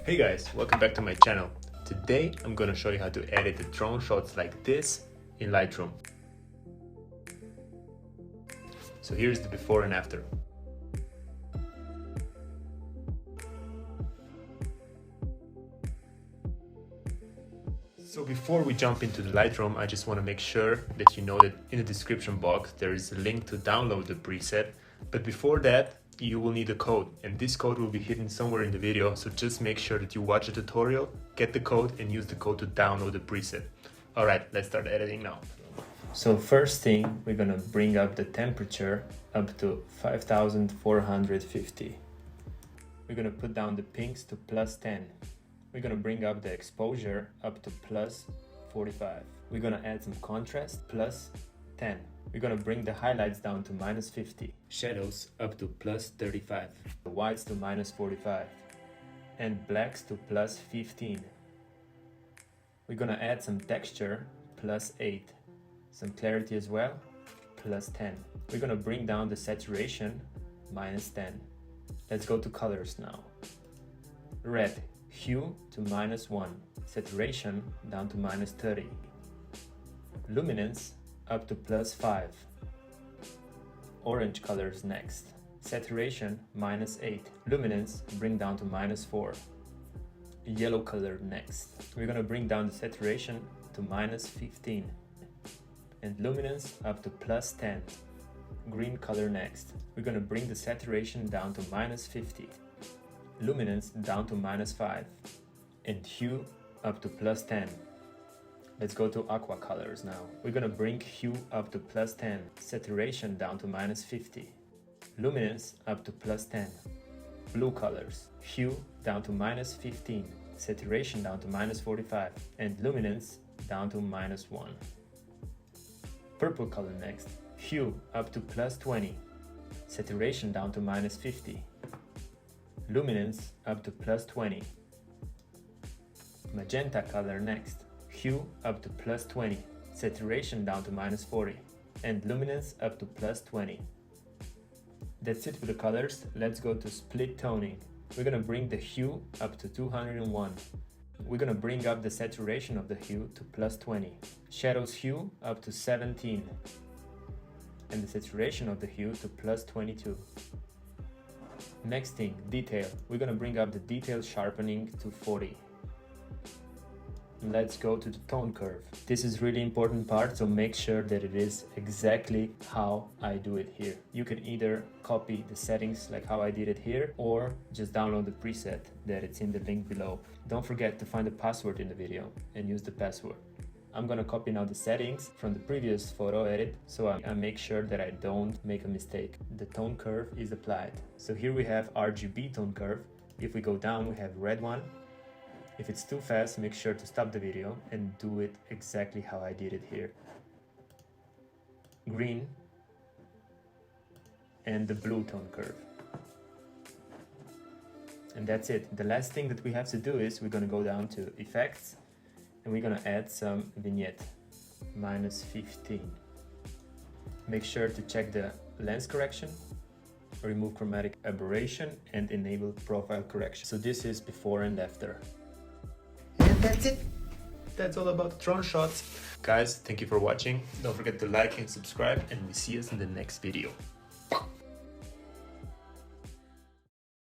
Hey guys, welcome back to my channel. Today I'm gonna show you how to edit the drone shots like this in Lightroom. So here's the before and after. So before we jump into the Lightroom, I just want to make sure that you know that in the description box there is a link to download the preset. But before that, you will need a code, and this code will be hidden somewhere in the video, so just make sure that you watch the tutorial, get the code, and use the code to download the preset. Alright, let's start editing now. So first thing, we're gonna bring up the temperature up to 5450. We're gonna put down the pinks to +10. We're gonna bring up the exposure up to +45. We're gonna add some contrast, +10. We're gonna bring the highlights down to -50. Shadows up to +35. The whites to -45. And blacks to +15. We're gonna add some texture, +8. Some clarity as well, +10. We're gonna bring down the saturation, -10. Let's go to colors now. Red, hue to -1. Saturation down to -30. Luminance up to +5. Orange colors next. Saturation -8. Luminance bring down to -4. Yellow color next. We're gonna bring down the saturation to -15. And luminance up to +10. Green color next. We're gonna bring the saturation down to -50. Luminance down to -5. And hue up to +10. Let's go to aqua colors now. We're gonna bring hue up to +10, saturation down to -50, luminance up to +10. Blue colors, hue down to -15, saturation down to -45, and luminance down to -1. Purple color next, hue up to +20, saturation down to -50, luminance up to +20. Magenta color next, hue up to +20, saturation down to -40, and luminance up to +20. That's it for the colors. Let's go to split toning. We're gonna bring the hue up to 201. We're gonna bring up the saturation of the hue to +20. Shadows hue up to 17. And the saturation of the hue to +22. Next thing, detail. We're gonna bring up the detail sharpening to 40. Let's go to the tone curve. This is really important part, so make sure that it is exactly how I do it here. You can either copy the settings like how I did it here, or just download the preset that it's in the link below. Don't forget to find the password in the video and use the password. I'm gonna copy now the settings from the previous photo edit, so I make sure that I don't make a mistake. The tone curve is applied. So here we have RGB tone curve. If we go down, we have red one. If it's too fast, make sure to stop the video and do it exactly how I did it here. Green and the blue tone curve. And that's it. The last thing that we have to do is we're gonna go down to effects and we're gonna add some vignette, -15. Make sure to check the lens correction, remove chromatic aberration, and enable profile correction. So this is before and after. And that's it. That's all about drone shots. Guys, thank you for watching. Don't forget to like and subscribe, and we see us in the next video.